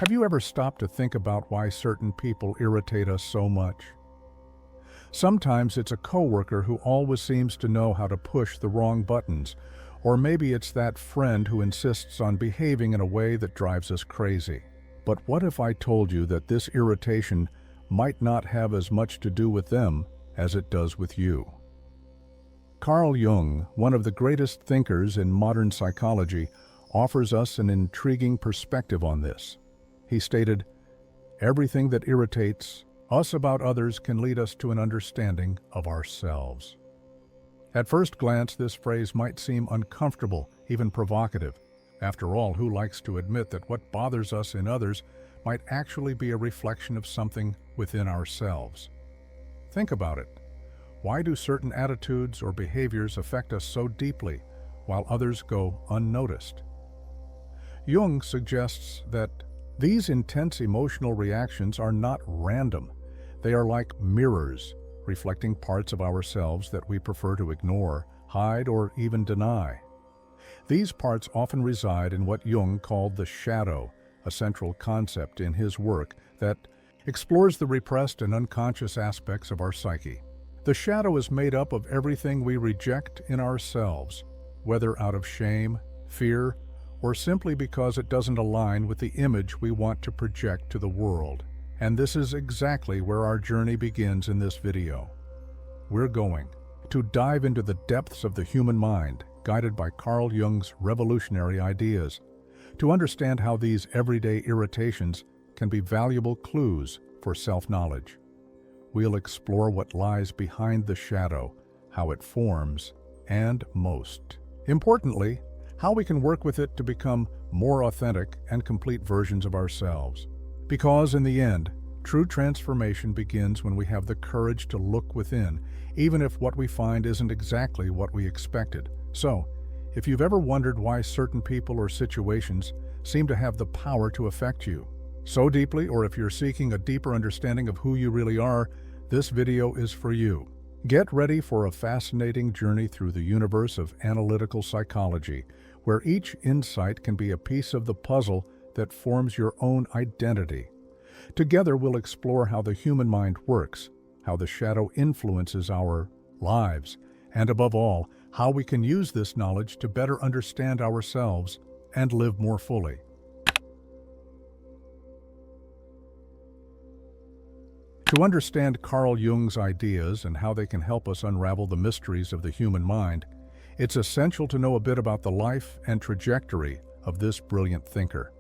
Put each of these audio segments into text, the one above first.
Have you ever stopped to think about why certain people irritate us so much? Sometimes it's a coworker who always seems to know how to push the wrong buttons, or maybe it's that friend who insists on behaving in a way that drives us crazy. But what if I told you that this irritation might not have as much to do with them as it does with you? Carl Jung, one of the greatest thinkers in modern psychology, offers us an intriguing perspective on this. He stated, "Everything that irritates us about others can lead us to an understanding of ourselves." At first glance, this phrase might seem uncomfortable, even provocative. After all, who likes to admit that what bothers us in others might actually be a reflection of something within ourselves? Think about it. Why do certain attitudes or behaviors affect us so deeply, while others go unnoticed? Jung suggests that these intense emotional reactions are not random. They are like mirrors, reflecting parts of ourselves that we prefer to ignore, hide, or even deny. These parts often reside in what Jung called the shadow, a central concept in his work that explores the repressed and unconscious aspects of our psyche. The shadow is made up of everything we reject in ourselves, whether out of shame, fear, or simply because it doesn't align with the image we want to project to the world. And this is exactly where our journey begins in this video. We're going to dive into the depths of the human mind, guided by Carl Jung's revolutionary ideas, to understand how these everyday irritations can be valuable clues for self-knowledge. We'll explore what lies behind the shadow, how it forms, and most importantly, how we can work with it to become more authentic and complete versions of ourselves. Because in the end, true transformation begins when we have the courage to look within, even if what we find isn't exactly what we expected. So, if you've ever wondered why certain people or situations seem to have the power to affect you so deeply, or if you're seeking a deeper understanding of who you really are, this video is for you. Get ready for a fascinating journey through the universe of analytical psychology, where each insight can be a piece of the puzzle that forms your own identity. Together, we'll explore how the human mind works, how the shadow influences our lives, and above all, how we can use this knowledge to better understand ourselves and live more fully. To understand Carl Jung's ideas and how they can help us unravel the mysteries of the human mind, it's essential to know a bit about the life and trajectory of this brilliant thinker.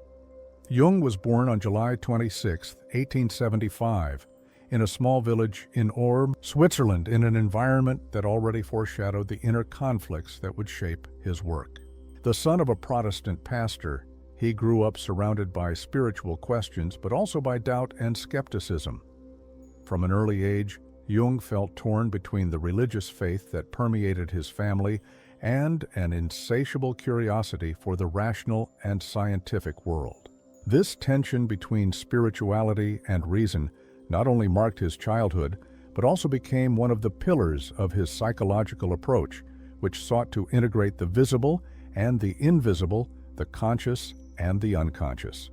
Jung was born on July 26, 1875, in a small village in Orbe, Switzerland, in an environment that already foreshadowed the inner conflicts that would shape his work. The son of a Protestant pastor, he grew up surrounded by spiritual questions, but also by doubt and skepticism. From an early age, Jung felt torn between the religious faith that permeated his family and an insatiable curiosity for the rational and scientific world. This tension between spirituality and reason not only marked his childhood, but also became one of the pillars of his psychological approach, which sought to integrate the visible and the invisible, the conscious and the unconscious.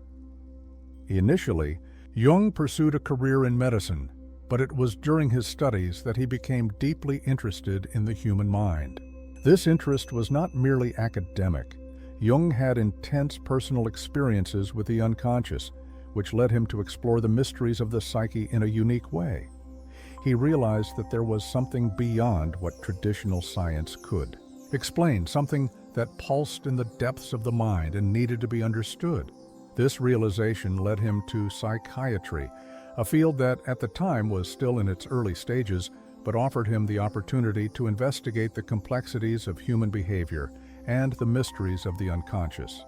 Initially, Jung pursued a career in medicine, but it was during his studies that he became deeply interested in the human mind. This interest was not merely academic. Jung had intense personal experiences with the unconscious, which led him to explore the mysteries of the psyche in a unique way. He realized that there was something beyond what traditional science could explain, something that pulsed in the depths of the mind and needed to be understood. This realization led him to psychiatry, a field that at the time was still in its early stages, but offered him the opportunity to investigate the complexities of human behavior and the mysteries of the unconscious.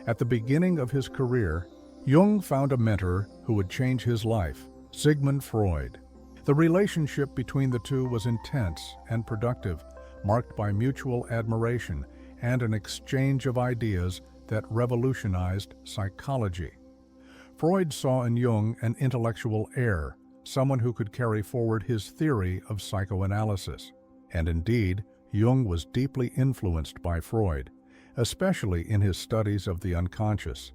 At the beginning of his career, Jung found a mentor who would change his life, Sigmund Freud. The relationship between the two was intense and productive, marked by mutual admiration and an exchange of ideas that revolutionized psychology. Freud saw in Jung an intellectual heir, someone who could carry forward his theory of psychoanalysis. And indeed, Jung was deeply influenced by Freud, especially in his studies of the unconscious.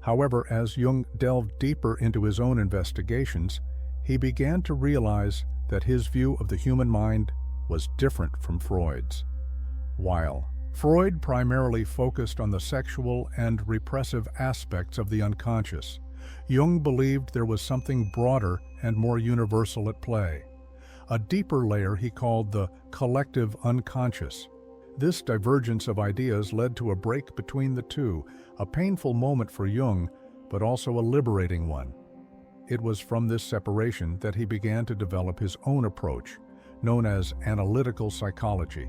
However, as Jung delved deeper into his own investigations, he began to realize that his view of the human mind was different from Freud's. While Freud primarily focused on the sexual and repressive aspects of the unconscious, Jung believed there was something broader and more universal at play. A deeper layer he called the collective unconscious. This divergence of ideas led to a break between the two, a painful moment for Jung, but also a liberating one. It was from this separation that he began to develop his own approach, known as analytical psychology.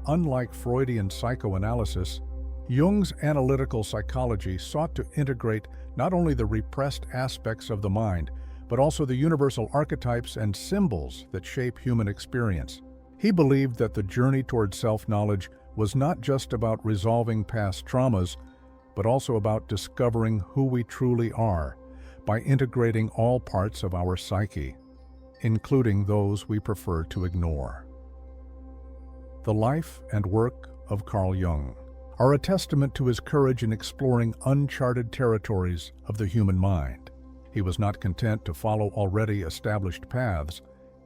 Unlike Freudian psychoanalysis, Jung's analytical psychology sought to integrate not only the repressed aspects of the mind, but also the universal archetypes and symbols that shape human experience. He believed that the journey toward self-knowledge was not just about resolving past traumas, but also about discovering who we truly are by integrating all parts of our psyche, including those we prefer to ignore. The life and work of Carl Jung are a testament to his courage in exploring uncharted territories of the human mind. He was not content to follow already established paths.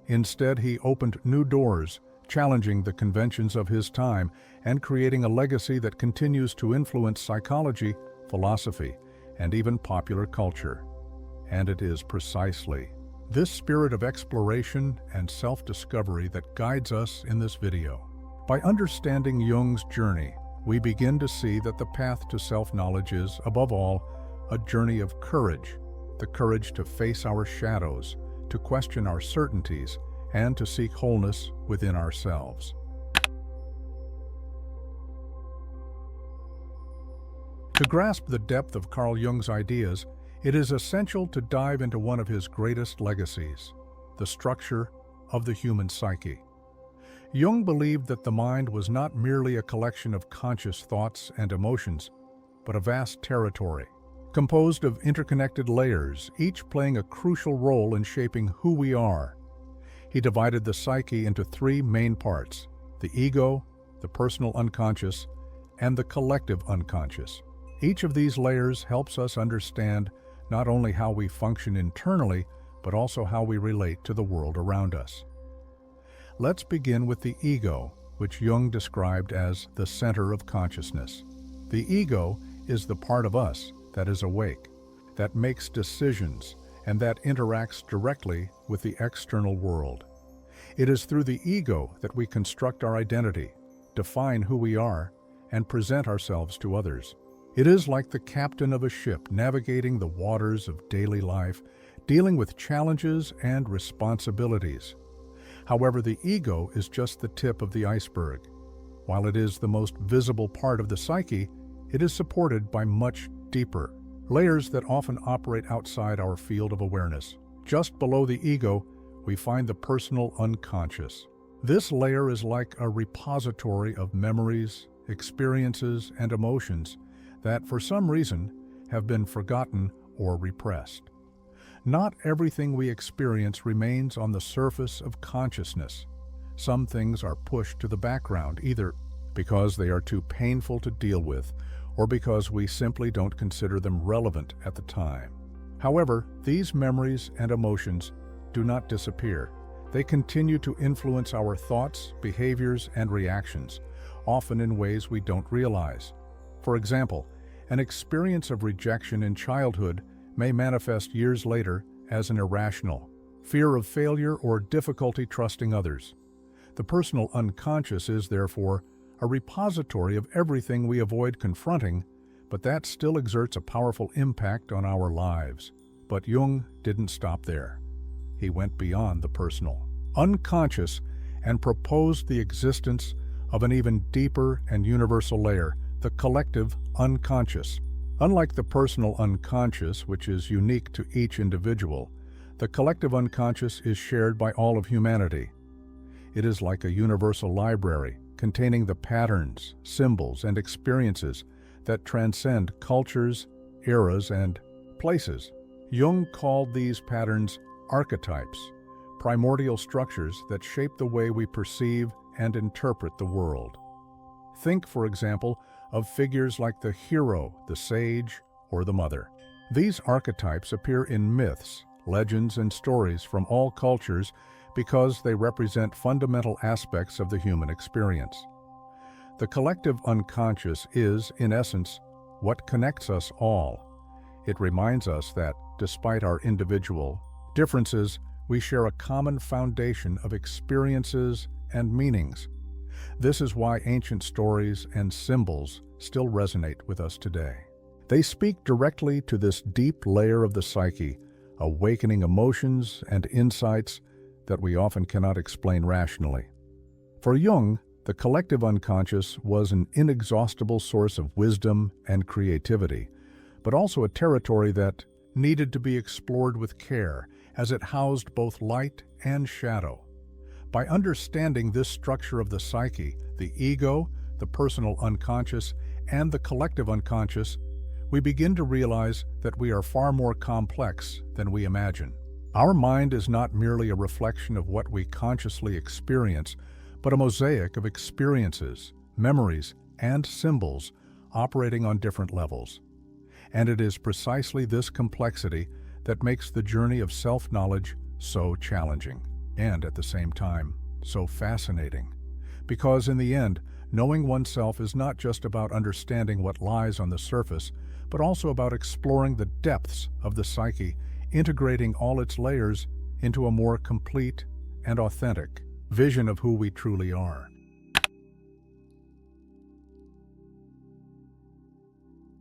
Instead, he opened new doors, challenging the conventions of his time and creating a legacy that continues to influence psychology, philosophy, and even popular culture. And it is precisely this spirit of exploration and self-discovery that guides us in this video. By understanding Jung's journey, we begin to see that the path to self-knowledge is, above all, a journey of courage, the courage to face our shadows, to question our certainties, and to seek wholeness within ourselves. To grasp the depth of Carl Jung's ideas, it is essential to dive into one of his greatest legacies, the structure of the human psyche. Jung believed that the mind was not merely a collection of conscious thoughts and emotions, but a vast territory, composed of interconnected layers, each playing a crucial role in shaping who we are. He divided the psyche into three main parts: the ego, the personal unconscious, and the collective unconscious. Each of these layers helps us understand not only how we function internally, but also how we relate to the world around us. Let's begin with the ego, which Jung described as the center of consciousness. The ego is the part of us that is awake, that makes decisions, and that interacts directly with the external world. It is through the ego that we construct our identity, define who we are, and present ourselves to others. It is like the captain of a ship navigating the waters of daily life, dealing with challenges and responsibilities. However, the ego is just the tip of the iceberg. While it is the most visible part of the psyche, it is supported by much deeper layers that often operate outside our field of awareness. Just below the ego, we find the personal unconscious. This layer is like a repository of memories, experiences, and emotions that, for some reason, have been forgotten or repressed. Not everything we experience remains on the surface of consciousness. Some things are pushed to the background, either because they are too painful to deal with, or because we simply don't consider them relevant at the time. However, these memories and emotions do not disappear. They continue to influence our thoughts, behaviors, and reactions, often in ways we don't realize. For example, an experience of rejection in childhood may manifest years later as an irrational fear of failure or difficulty trusting others. The personal unconscious is, therefore, a repository of everything we avoid confronting, but that still exerts a powerful impact on our lives. But Jung didn't stop there. He went beyond the personal unconscious and proposed the existence of an even deeper and universal layer, the collective unconscious. Unlike the personal unconscious, which is unique to each individual, the collective unconscious is shared by all of humanity. It is like a universal library containing the patterns, symbols, and experiences that transcend cultures, eras, and places. Jung called these patterns archetypes, primordial structures that shape the way we perceive and interpret the world. Think, for example, of figures like the hero, the sage, or the mother. These archetypes appear in myths, legends, and stories from all cultures because they represent fundamental aspects of the human experience. The collective unconscious is, in essence, what connects us all. It reminds us that, despite our individual differences, we share a common foundation of experiences and meanings. This is why ancient stories and symbols still resonate with us today. They speak directly to this deep layer of the psyche, awakening emotions and insights that we often cannot explain rationally. For Jung, the collective unconscious was an inexhaustible source of wisdom and creativity, but also a territory that needed to be explored with care, as it housed both light and shadow. By understanding this structure of the psyche, the ego, the personal unconscious, and the collective unconscious, we begin to realize that we are far more complex than we imagine. Our mind is not merely a reflection of what we consciously experience, but a mosaic of experiences, memories, and symbols operating on different levels. And it is precisely this complexity that makes the journey of self-knowledge so challenging, and at the same time, so fascinating. Because in the end, knowing oneself is not just about understanding what lies on the surface, but also about exploring the depths of the psyche, integrating all its layers into a more complete and authentic vision of who we truly are.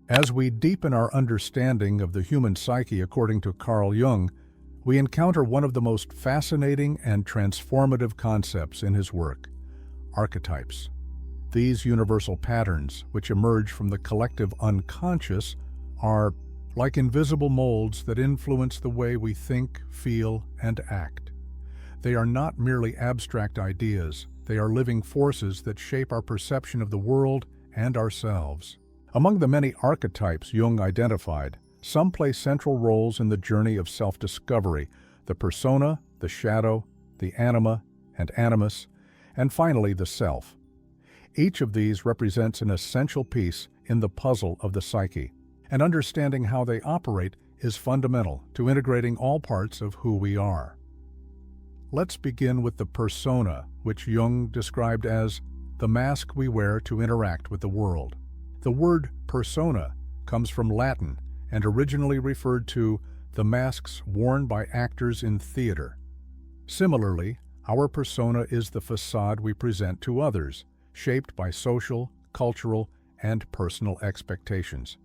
As we deepen our understanding of the human psyche according to Carl Jung, we encounter one of the most fascinating and transformative concepts in his work: archetypes. These universal patterns, which emerge from the collective unconscious, are like invisible molds that influence the way we think, feel, and act. They are not merely abstract ideas, they are living forces that shape our perception of the world and ourselves. Among the many archetypes Jung identified, some play central roles in the journey of self-discovery: the persona, the shadow, the anima and animus, and finally the self. Each of these represents an essential piece in the puzzle of the psyche, and understanding how they operate is fundamental to integrating all parts of who we are. Let's begin with the persona, which Jung described as the mask we wear to interact with the world. The word persona comes from Latin and originally referred to the masks worn by actors in theater. Similarly, our persona is the facade we present to others, shaped by social, cultural, and personal expectations.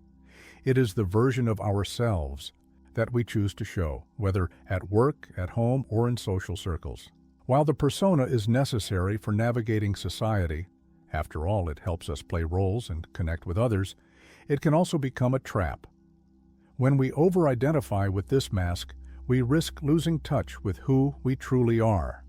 It is the version of ourselves that we choose to show, whether at work, at home, or in social circles. While the persona is necessary for navigating society, after all, it helps us play roles and connect with others, it can also become a trap. When we over-identify with this mask, we risk losing touch with who we truly are.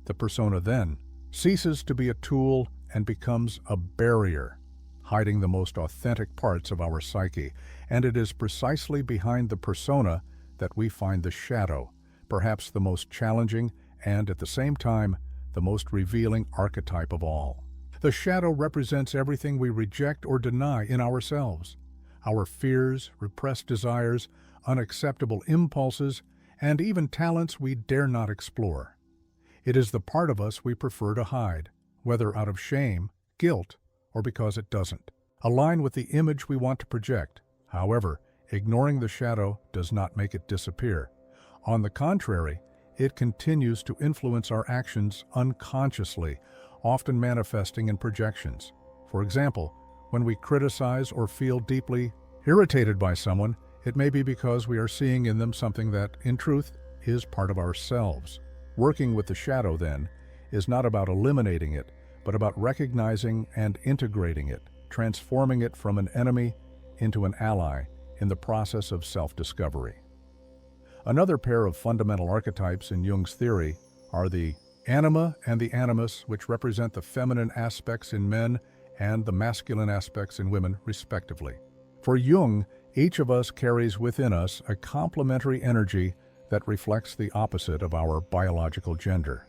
The persona then ceases to be a tool and becomes a barrier, hiding the most authentic parts of our psyche, and it is precisely behind the persona that we find the shadow, perhaps the most challenging and, at the same time, the most revealing archetype of all. The shadow represents everything we reject or deny in ourselves: our fears, repressed desires, unacceptable impulses, and even talents we dare not explore. It is the part of us we prefer to hide, whether out of shame, guilt, or because it doesn't align with the image we want to project. However, ignoring the shadow does not make it disappear. On the contrary, it continues to influence our actions unconsciously, often manifesting in projections. For example, when we criticize or feel deeply irritated by someone, it may be because we are seeing in them something that, in truth, is part of ourselves. Working with the shadow, then, is not about eliminating it, but about recognizing and integrating it, transforming it from an enemy into an ally in the process of self-discovery. Another pair of fundamental archetypes in Jung's theory are the anima and the animus, which represent the feminine aspects in men and the masculine aspects in women, respectively. For Jung, each of us carries within us a complementary energy that reflects the opposite of our biological gender.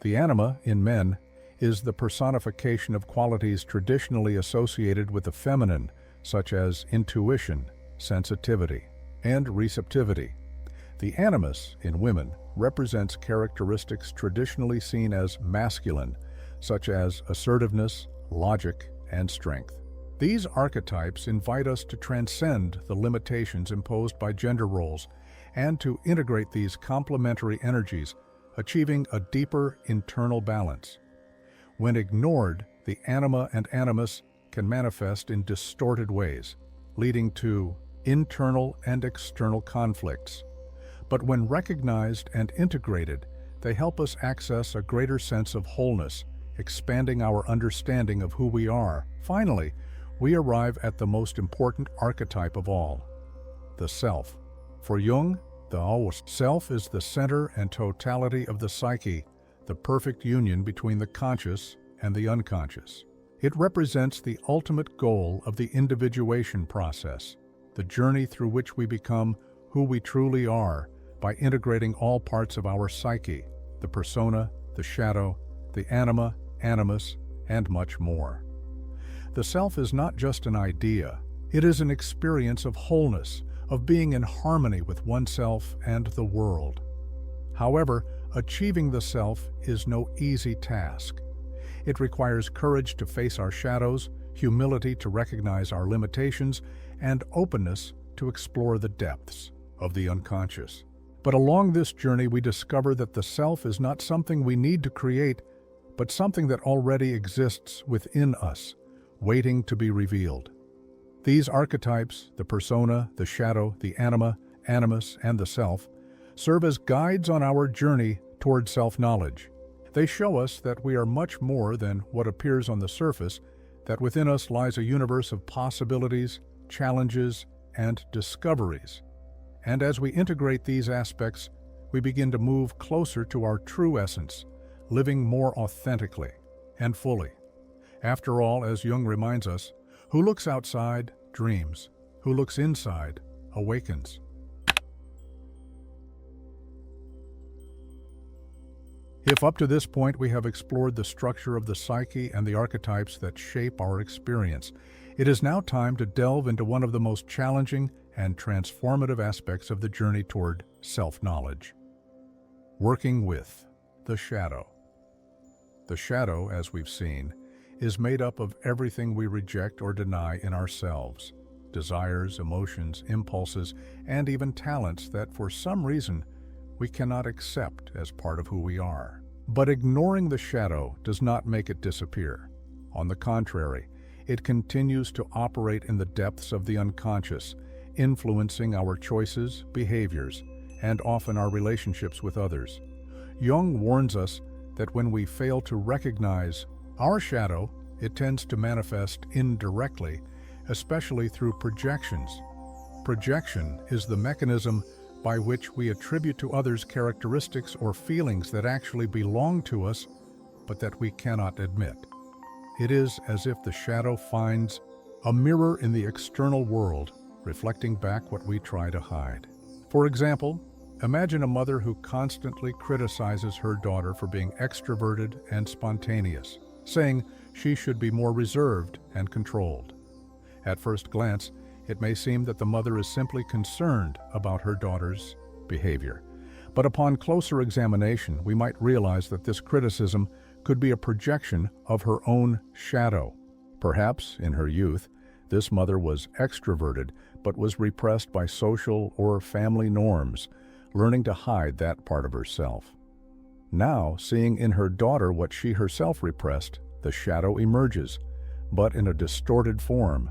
The anima, in men, is the personification of qualities traditionally associated with the feminine, such as intuition, sensitivity, and receptivity. The animus in women represents characteristics traditionally seen as masculine, such as assertiveness, logic, and strength. These archetypes invite us to transcend the limitations imposed by gender roles and to integrate these complementary energies, achieving a deeper internal balance. When ignored, the anima and animus can manifest in distorted ways, leading to internal and external conflicts. But when recognized and integrated, they help us access a greater sense of wholeness, expanding our understanding of who we are. Finally, we arrive at the most important archetype of all, the self. For Jung, the self is the center and totality of the psyche, the perfect union between the conscious and the unconscious. It represents the ultimate goal of the individuation process, the journey through which we become who we truly are by integrating all parts of our psyche, the persona, the shadow, the anima, animus, and much more. The self is not just an idea, it is an experience of wholeness, of being in harmony with oneself and the world. However, achieving the self is no easy task. It requires courage to face our shadows, humility to recognize our limitations, and openness to explore the depths of the unconscious. But along this journey, we discover that the self is not something we need to create, but something that already exists within us, waiting to be revealed. These archetypes, the persona, the shadow, the anima, animus, and the self, serve as guides on our journey toward self-knowledge. They show us that we are much more than what appears on the surface, that within us lies a universe of possibilities, challenges, and discoveries. And as we integrate these aspects, we begin to move closer to our true essence, living more authentically and fully. After all, as Jung reminds us, who looks outside dreams, who looks inside awakens. If up to this point we have explored the structure of the psyche and the archetypes that shape our experience, it is now time to delve into one of the most challenging and transformative aspects of the journey toward self-knowledge: working with the shadow. The shadow, as we've seen, is made up of everything we reject or deny in ourselves: desires, emotions, impulses, and even talents that for some reason we cannot accept as part of who we are. But ignoring the shadow does not make it disappear. On the contrary, it continues to operate in the depths of the unconscious, influencing our choices, behaviors, and often our relationships with others. Jung warns us that when we fail to recognize our shadow, it tends to manifest indirectly, especially through projections. Projection is the mechanism by which we attribute to others characteristics or feelings that actually belong to us, but that we cannot admit. It is as if the shadow finds a mirror in the external world, reflecting back what we try to hide. For example, imagine a mother who constantly criticizes her daughter for being extroverted and spontaneous, saying she should be more reserved and controlled. At first glance, it may seem that the mother is simply concerned about her daughter's behavior. But upon closer examination, we might realize that this criticism could be a projection of her own shadow. Perhaps, in her youth, this mother was extroverted but was repressed by social or family norms, learning to hide that part of herself. Now, seeing in her daughter what she herself repressed, the shadow emerges, but in a distorted form,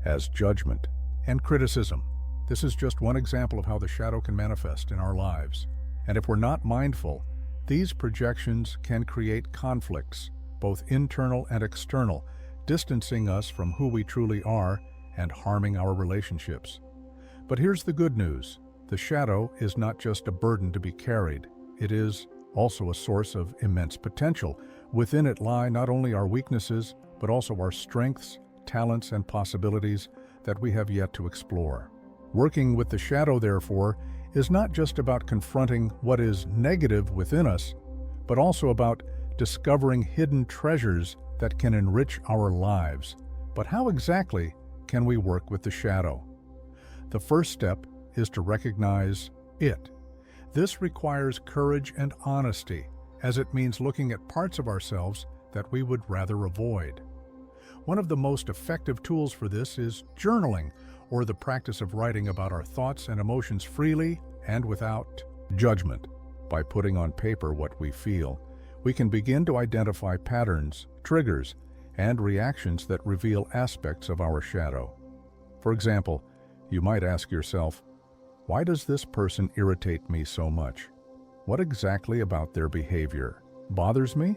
as judgment and criticism. This is just one example of how the shadow can manifest in our lives. And if we're not mindful, these projections can create conflicts, both internal and external, distancing us from who we truly are and harming our relationships. But here's the good news. The shadow is not just a burden to be carried. It is also a source of immense potential. Within it lie not only our weaknesses, but also our strengths, talents, and possibilities that we have yet to explore. Working with the shadow, therefore, is not just about confronting what is negative within us, but also about discovering hidden treasures that can enrich our lives. But how exactly can we work with the shadow? The first step is to recognize it. This requires courage and honesty, as it means looking at parts of ourselves that we would rather avoid. One of the most effective tools for this is journaling, or the practice of writing about our thoughts and emotions freely and without judgment. By putting on paper what we feel, we can begin to identify patterns, triggers, and reactions that reveal aspects of our shadow. For example, you might ask yourself, why does this person irritate me so much? What exactly about their behavior bothers me?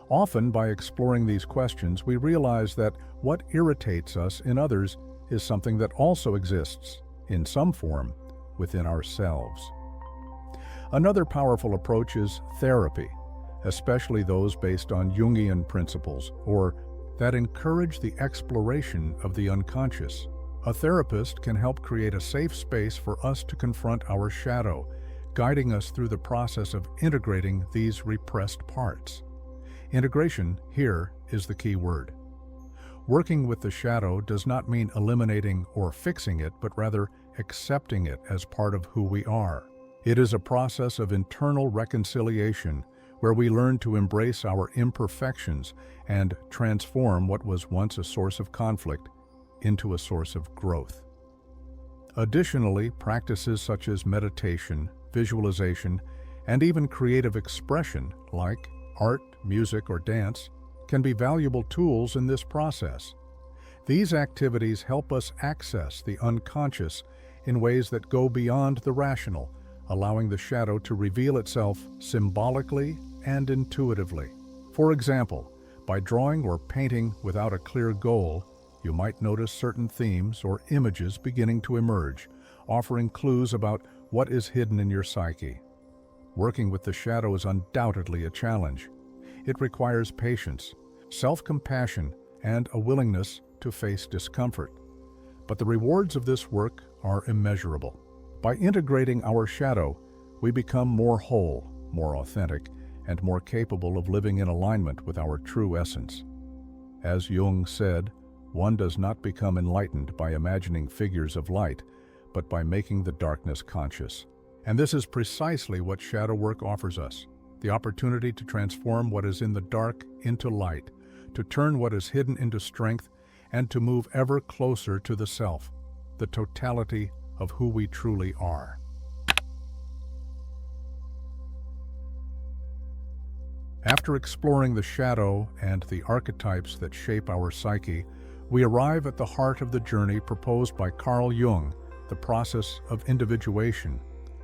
Often, by exploring these questions, we realize that what irritates us in others is something that also exists, in some form, within ourselves. Another powerful approach is therapy, especially those based on Jungian principles, or that encourage the exploration of the unconscious. A therapist can help create a safe space for us to confront our shadow, guiding us through the process of integrating these repressed parts. Integration here is the key word. Working with the shadow does not mean eliminating or fixing it, but rather accepting it as part of who we are. It is a process of internal reconciliation where we learn to embrace our imperfections and transform what was once a source of conflict into a source of growth. Additionally, practices such as meditation, visualization, and even creative expression like art, music, or dance can be valuable tools in this process. These activities help us access the unconscious in ways that go beyond the rational, allowing the shadow to reveal itself symbolically and intuitively. For example, by drawing or painting without a clear goal, you might notice certain themes or images beginning to emerge, offering clues about what is hidden in your psyche. Working with the shadow is undoubtedly a challenge. It requires patience, self-compassion, and a willingness to face discomfort. But the rewards of this work are immeasurable. By integrating our shadow, we become more whole, more authentic, and more capable of living in alignment with our true essence. As Jung said, one does not become enlightened by imagining figures of light, but by making the darkness conscious. And this is precisely what shadow work offers us, the opportunity to transform what is in the dark into light, to turn what is hidden into strength, and to move ever closer to the self, the totality of who we truly are. After exploring the shadow and the archetypes that shape our psyche, we arrive at the heart of the journey proposed by Carl Jung, the process of individuation.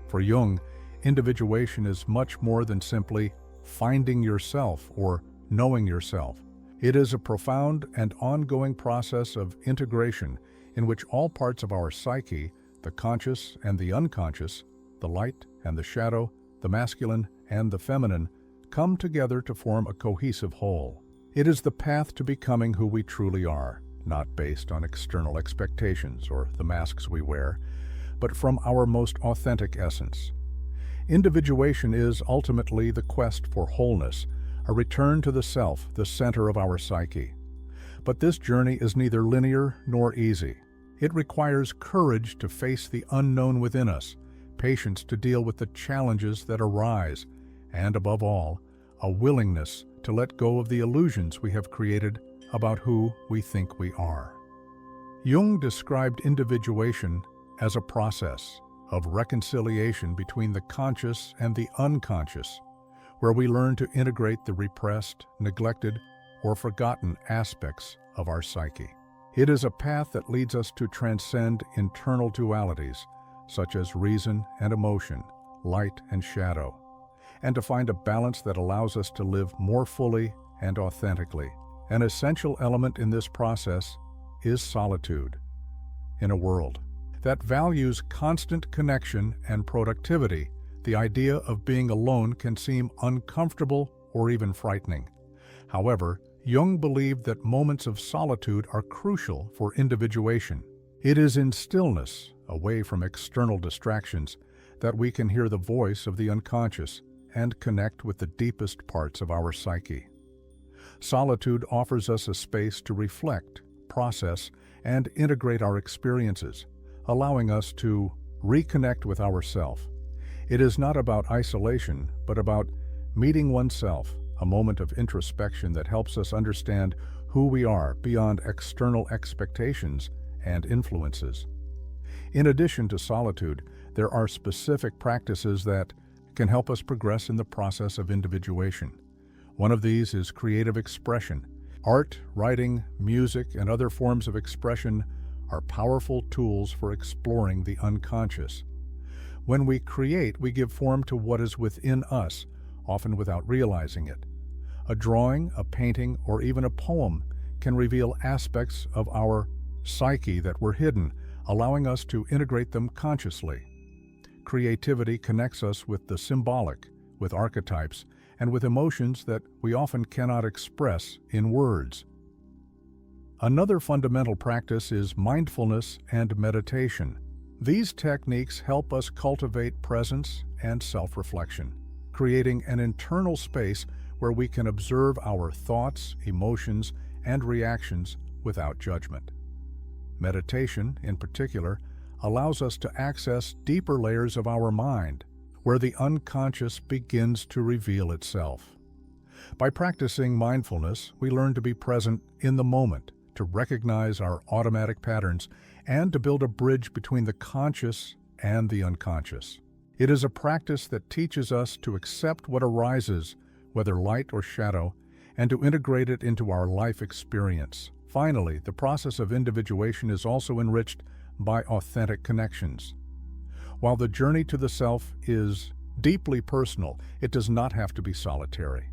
For Jung, individuation is much more than simply finding yourself or knowing yourself. It is a profound and ongoing process of integration in which all parts of our psyche, the conscious and the unconscious, the light and the shadow, the masculine and the feminine, come together to form a cohesive whole. It is the path to becoming who we truly are, not based on external expectations or the masks we wear, but from our most authentic essence. Individuation is ultimately the quest for wholeness, a return to the self, the center of our psyche. But this journey is neither linear nor easy. It requires courage to face the unknown within us, patience to deal with the challenges that arise, and above all, a willingness to let go of the illusions we have created about who we think we are. Jung described individuation as a process of reconciliation between the conscious and the unconscious, where we learn to integrate the repressed, neglected, or forgotten aspects of our psyche. It is a path that leads us to transcend internal dualities, such as reason and emotion, light and shadow, and to find a balance that allows us to live more fully and authentically. An essential element in this process is solitude. In a world that values constant connection and productivity, the idea of being alone can seem uncomfortable or even frightening. However, Jung believed that moments of solitude are crucial for individuation. It is in stillness, away from external distractions, that we can hear the voice of the unconscious and connect with the deepest parts of our psyche. Solitude offers us a space to reflect, process, and integrate our experiences, allowing us to reconnect with ourself. It is not about isolation, but about meeting oneself, a moment of introspection that helps us understand who we are beyond external expectations and influences. In addition to solitude, there are specific practices that can help us progress in the process of individuation. One of these is creative expression. Art, writing, music, and other forms of expression are powerful tools for exploring the unconscious. When we create, we give form to what is within us, often without realizing it. A drawing, a painting, or even a poem can reveal aspects of our psyche that were hidden, allowing us to integrate them consciously. Creativity connects us with the symbolic, with archetypes, and with emotions that we often cannot express in words. Another fundamental practice is mindfulness and meditation. These techniques help us cultivate presence and self-reflection, creating an internal space where we can observe our thoughts, emotions, and reactions without judgment. Meditation, in particular, allows us to access deeper layers of our mind, where the unconscious begins to reveal itself. By practicing mindfulness, we learn to be present in the moment, to recognize our automatic patterns, and to build a bridge between the conscious and the unconscious. It is a practice that teaches us to accept what arises, whether light or shadow, and to integrate it into our life experience. Finally, the process of individuation is also enriched by authentic connections. While the journey to the self is deeply personal, it does not have to be solitary.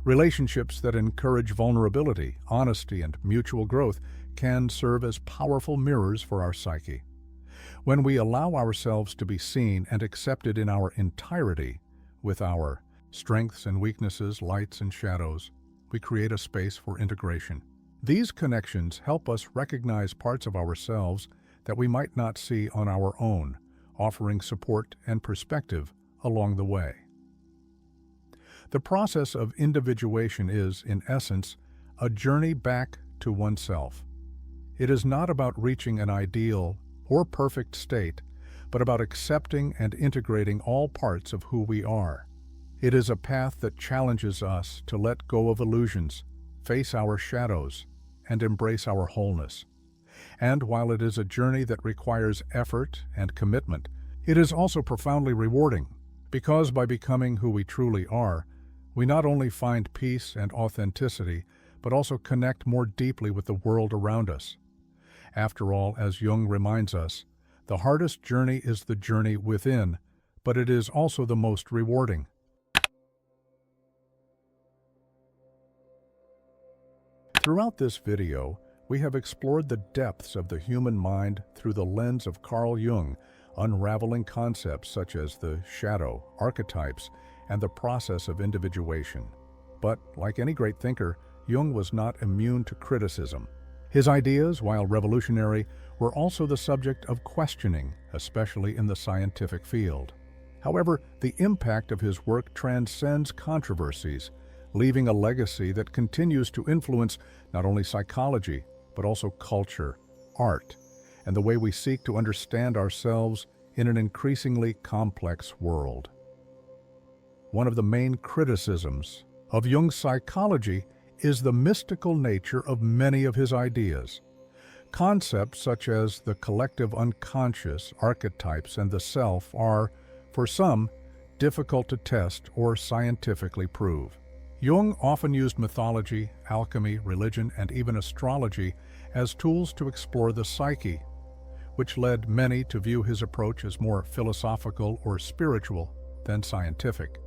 Relationships that encourage vulnerability, honesty, and mutual growth can serve as powerful mirrors for our psyche. When we allow ourselves to be seen and accepted in our entirety, with our strengths and weaknesses, lights and shadows, we create a space for integration. These connections help us recognize parts of ourselves that we might not see on our own, offering support and perspective along the way. The process of individuation is, in essence, a journey back to oneself. It is not about reaching an ideal or perfect state, but about accepting and integrating all parts of who we are. It is a path that challenges us to let go of illusions, face our shadows, and embrace our wholeness. And while it is a journey that requires effort and commitment, it is also profoundly rewarding, because by becoming who we truly are, we not only find peace and authenticity, but also connect more deeply with the world around us. After all, as Jung reminds us, the hardest journey is the journey within, but it is also the most rewarding. Throughout this video, we have explored the depths of the human mind through the lens of Carl Jung, unraveling concepts such as the shadow, archetypes, and the process of individuation. But, like any great thinker, Jung was not immune to criticism. His ideas, while revolutionary, were also the subject of questioning, especially in the scientific field. However, the impact of his work transcends controversies, leaving a legacy that continues to influence not only psychology, but also culture, art, and the way we seek to understand ourselves in an increasingly complex world. One of the main criticisms of Jung's psychology is the mystical nature of many of his ideas. Concepts such as the collective unconscious, archetypes, and the self are, for some, difficult to test or scientifically prove. Jung often used mythology, alchemy, religion, and even astrology as tools to explore the psyche, which led many to view his approach as more philosophical or spiritual than scientific.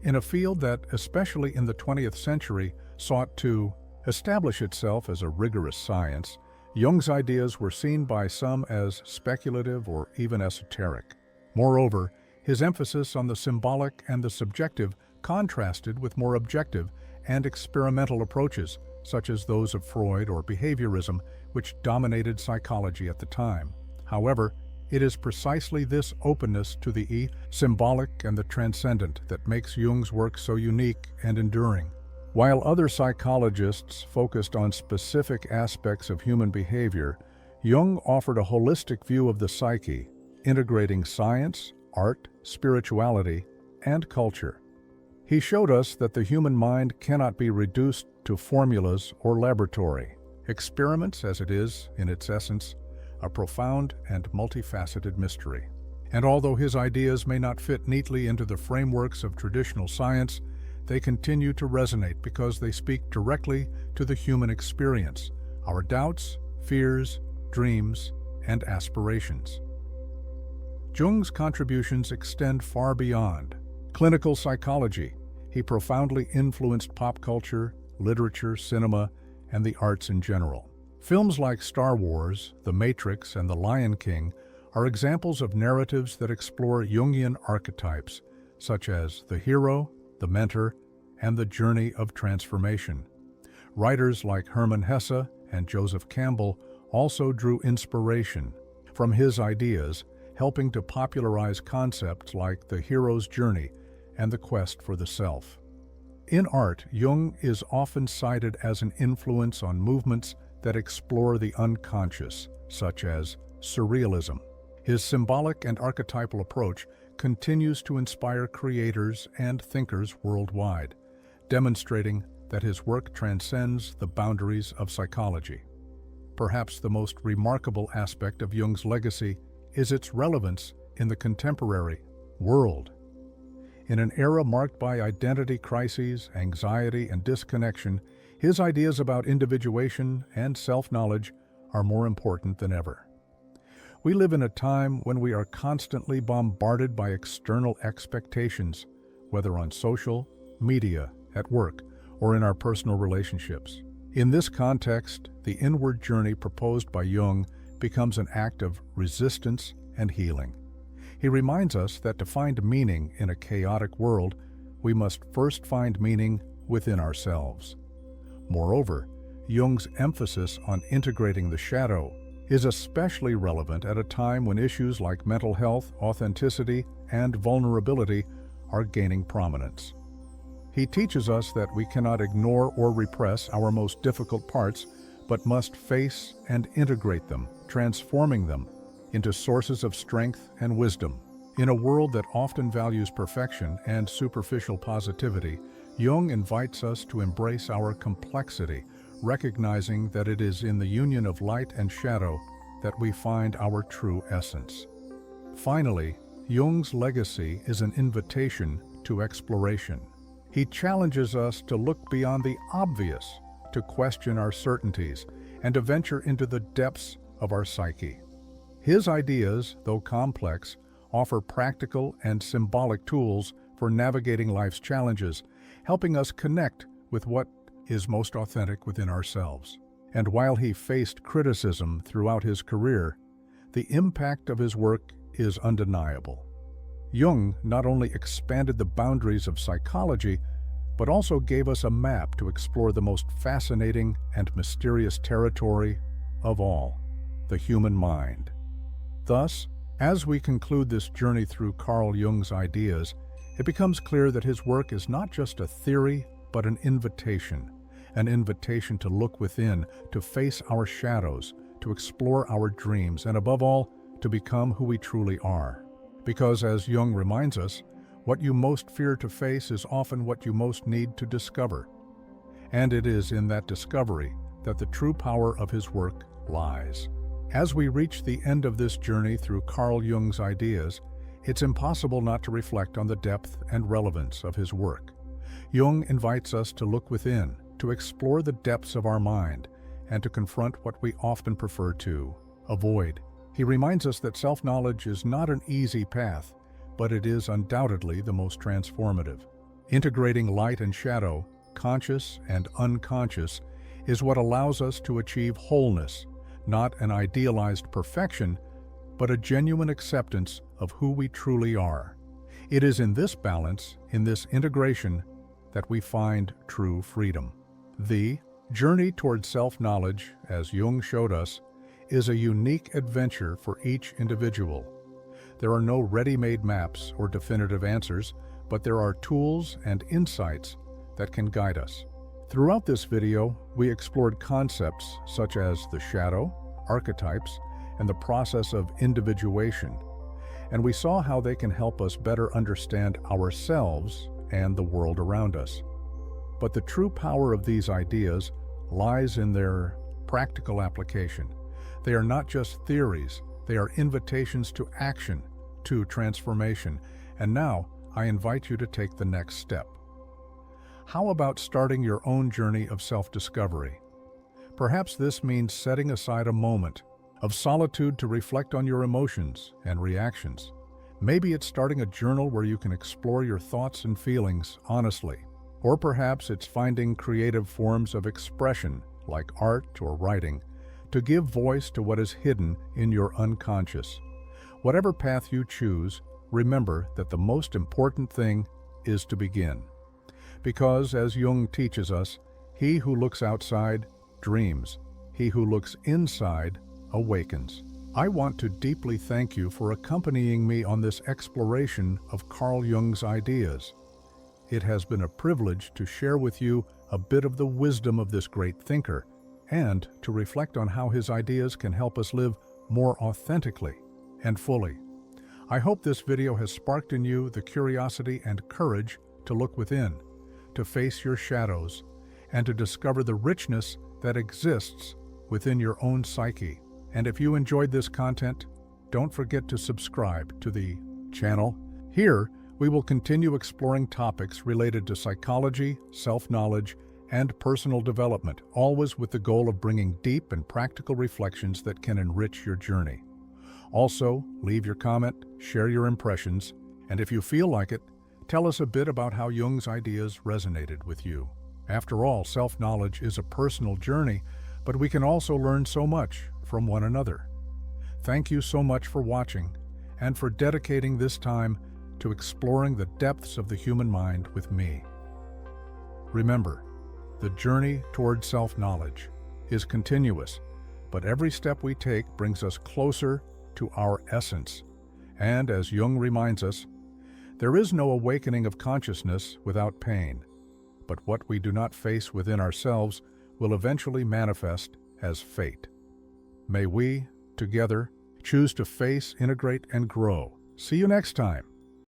In a field that, especially in the 20th century, sought to establish itself as a rigorous science, Jung's ideas were seen by some as speculative or even esoteric. Moreover, his emphasis on the symbolic and the subjective contrasted with more objective and experimental approaches, such as those of Freud or behaviorism, which dominated psychology at the time. However, it is precisely this openness to the symbolic and the transcendent that makes Jung's work so unique and enduring. While other psychologists focused on specific aspects of human behavior, Jung offered a holistic view of the psyche, integrating science, art, spirituality, and culture. He showed us that the human mind cannot be reduced to formulas or laboratory experiments, as it is, in its essence, a profound and multifaceted mystery. And although his ideas may not fit neatly into the frameworks of traditional science, they continue to resonate because they speak directly to the human experience, our doubts, fears, dreams, and aspirations. Jung's contributions extend far beyond clinical psychology. He profoundly influenced pop culture, literature, cinema, and the arts in general. Films like Star Wars, The Matrix, and The Lion King are examples of narratives that explore Jungian archetypes, such as the hero, the mentor, and the journey of transformation. Writers like Hermann Hesse and Joseph Campbell also drew inspiration from his ideas, helping to popularize concepts like the hero's journey and the quest for the self. In art, Jung is often cited as an influence on movements that explore the unconscious, such as surrealism. His symbolic and archetypal approach continues to inspire creators and thinkers worldwide, demonstrating that his work transcends the boundaries of psychology. Perhaps the most remarkable aspect of Jung's legacy is its relevance in the contemporary world. In an era marked by identity crises, anxiety, and disconnection, his ideas about individuation and self-knowledge are more important than ever. We live in a time when we are constantly bombarded by external expectations, whether on social, media, at work, or in our personal relationships. In this context, the inward journey proposed by Jung becomes an act of resistance and healing. He reminds us that to find meaning in a chaotic world, we must first find meaning within ourselves. Moreover, Jung's emphasis on integrating the shadow is especially relevant at a time when issues like mental health, authenticity, and vulnerability are gaining prominence. He teaches us that we cannot ignore or repress our most difficult parts, but must face and integrate them, transforming them into sources of strength and wisdom. In a world that often values perfection and superficial positivity, Jung invites us to embrace our complexity, recognizing that it is in the union of light and shadow that we find our true essence. Finally, Jung's legacy is an invitation to exploration. He challenges us to look beyond the obvious, to question our certainties, and to venture into the depths of our psyche. His ideas, though complex, offer practical and symbolic tools for navigating life's challenges, helping us connect with what is most authentic within ourselves. And while he faced criticism throughout his career, the impact of his work is undeniable. Jung not only expanded the boundaries of psychology, but also gave us a map to explore the most fascinating and mysterious territory of all, the human mind. Thus, as we conclude this journey through Carl Jung's ideas, it becomes clear that his work is not just a theory, but an invitation to look within, to face our shadows, to explore our dreams, and above all, to become who we truly are. Because, as Jung reminds us, what you most fear to face is often what you most need to discover. And it is in that discovery that the true power of his work lies. As we reach the end of this journey through Carl Jung's ideas, it's impossible not to reflect on the depth and relevance of his work. Jung invites us to look within, to explore the depths of our mind, and to confront what we often prefer to avoid. He reminds us that self-knowledge is not an easy path, but it is undoubtedly the most transformative. Integrating light and shadow, conscious and unconscious, is what allows us to achieve wholeness, not an idealized perfection, but a genuine acceptance of who we truly are. It is in this balance, in this integration, that we find true freedom. The journey toward self-knowledge, as Jung showed us, is a unique adventure for each individual. There are no ready-made maps or definitive answers, but there are tools and insights that can guide us. Throughout this video, we explored concepts such as the shadow, archetypes, and the process of individuation, and we saw how they can help us better understand ourselves and the world around us. But the true power of these ideas lies in their practical application. They are not just theories, they are invitations to action, to transformation. And now, I invite you to take the next step. How about starting your own journey of self-discovery? Perhaps this means setting aside a moment of solitude to reflect on your emotions and reactions. Maybe it's starting a journal where you can explore your thoughts and feelings honestly. Or perhaps it's finding creative forms of expression, like art or writing, to give voice to what is hidden in your unconscious. Whatever path you choose, remember that the most important thing is to begin. Because, as Jung teaches us, he who looks outside dreams, he who looks inside awakens. I want to deeply thank you for accompanying me on this exploration of Carl Jung's ideas. It has been a privilege to share with you a bit of the wisdom of this great thinker and to reflect on how his ideas can help us live more authentically and fully. I hope this video has sparked in you the curiosity and courage to look within, to face your shadows, and to discover the richness that exists within your own psyche. And if you enjoyed this content, don't forget to subscribe to the channel. Here, we will continue exploring topics related to psychology, self-knowledge, and personal development, always with the goal of bringing deep and practical reflections that can enrich your journey. Also, leave your comment, share your impressions, and if you feel like it, tell us a bit about how Jung's ideas resonated with you. After all, self-knowledge is a personal journey, but we can also learn so much from one another. Thank you so much for watching and for dedicating this time to exploring the depths of the human mind with me. Remember, the journey toward self-knowledge is continuous, but every step we take brings us closer to our essence. And as Jung reminds us, there is no awakening of consciousness without pain, but what we do not face within ourselves will eventually manifest as fate. May we, together, choose to face, integrate, and grow. See you next time.